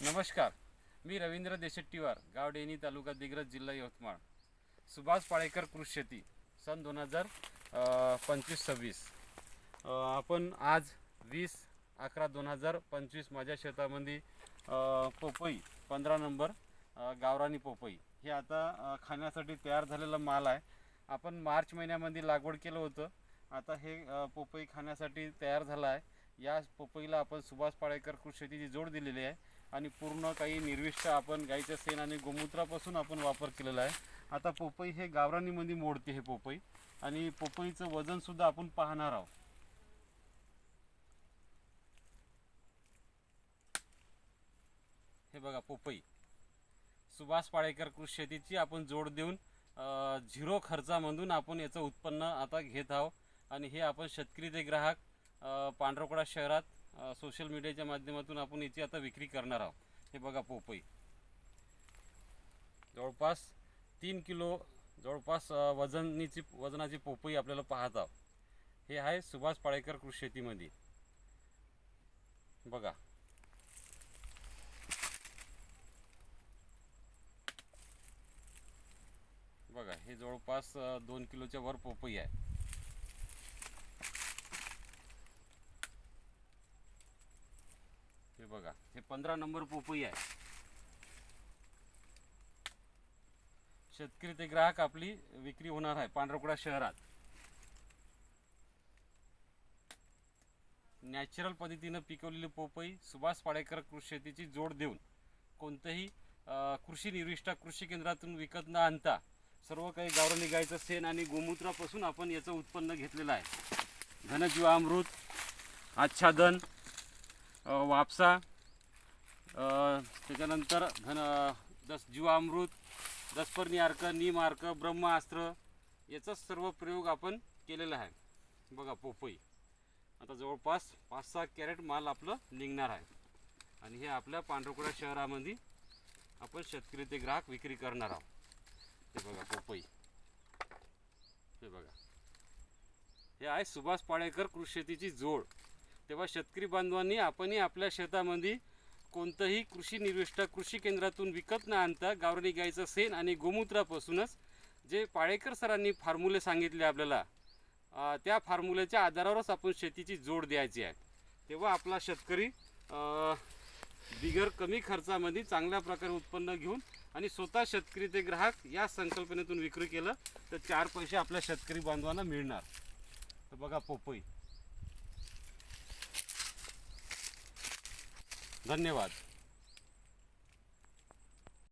नमस्कार, मी रवींद्र देशेट्टीवार, गाव डेनी, तालुका दिग्रस, जिल्हा यवतमाळ. सुभाष पाळेकर कृषी शेती सन 2025-26. आपण आज 20/11/2025 माझ्या शेतामध्ये पोपई 15 नंबर गावरानी पोपई हे आता खाण्यासाठी तयार झालेला माल आहे. आपण मार्च महिन्यामध्ये लागवड केलं होतं. आता हे पोपई खाण्यासाठी तयार झाला आहे. या पोपईला आपण सुभाष पाळेकर कृषी शेतीची जोड दिलेली आहे आणि पूर्ण काही निर्विष्ट आपण गाईच्या शेण आणि गोमूत्रापासून आपण वापर केलेला आहे. आता पोपई हे गावरानीमध्ये मोडते हे पोपई, आणि पोपईचं वजन सुद्धा आपण पाहणार आहोत. हे बघा, पोपई सुभाष पाळेकर कृषी शेतीची आपण जोड देऊन 0 खर्चामधून आपण याचं उत्पन्न आता घेत आहोत. आणि हे आपण शेतकरी ते ग्राहक पांढरकडा शहरात सोशल मीडियाच्या माध्यमातून आपण याची आता विक्री करणार आहोत. हे बघा, पोपई जवळपास 3 किलो जवळपास वजनाची पोपई आपल्याला पाहत आहोत. हे आहे सुभाष पाळेकर कृषी शेतीमध्ये. बघा, बघा, हे जवळपास 2 किलोच्या वर पोपई आहे. हे बघा, हे 15 नंबर पोपई आहे. शेतकरी ते ग्राहक आपली विक्री होणार आहे पांढरकडा शहरात. नॅचरल पद्धतीने पिकवलेली पोपई सुभाष पाळेकर कृषी शेतीची जोड देऊन कोणतेही कृषी निर्विष्ट कृषी केंद्रातून विकत न आणता सर्व काही गावरानी गाईचं शेण आणि गोमूत्रापासून आपण याचं उत्पन्न घेतलेलं आहे. घनजीवामृत, आच्छादन, वापसा, त्याच्यानंतर जीवामृत, दसपर्णी अर्क, नीम अर्क, ब्रह्मास्त्र याचा सर्व प्रयोग आपण केलेला आहे. बघा, पोपई आता जवळपास 5-6 कॅरेट माल आपलं निघणार आहे. आणि हे आपल्या पांढरकडा शहरामध्ये आपण शेतकरी ते ग्राहक विक्री करणार आहोत. हे बघा, पोपई. हे बघा, हे आहे सुभाष पाळेकर कृषी शेतीची जोड. तेव्हा शेतकरी बांधवांनी आपणही आपल्या शेतामध्ये कोणतंही कृषी निर्विष्ट कृषी केंद्रातून विकत न आणता गावरानी गाईचं शेण आणि गोमूत्रापासूनच जे पाळेकर सरांनी फॉर्म्युले सांगितले आपल्याला, त्या फॉर्म्युलेच्या आधारावरच आपण शेतीची जोड द्यायची आहे. तेव्हा आपला शेतकरी बिगर कमी खर्चामध्ये चांगल्या प्रकारे उत्पन्न घेऊन आणि स्वतः शेतकरी ते ग्राहक या संकल्पनेतून विक्री केलं तर 4 पैसे आपल्या शेतकरी बांधवांना मिळणार. तर बघा, पोपई. धन्यवाद.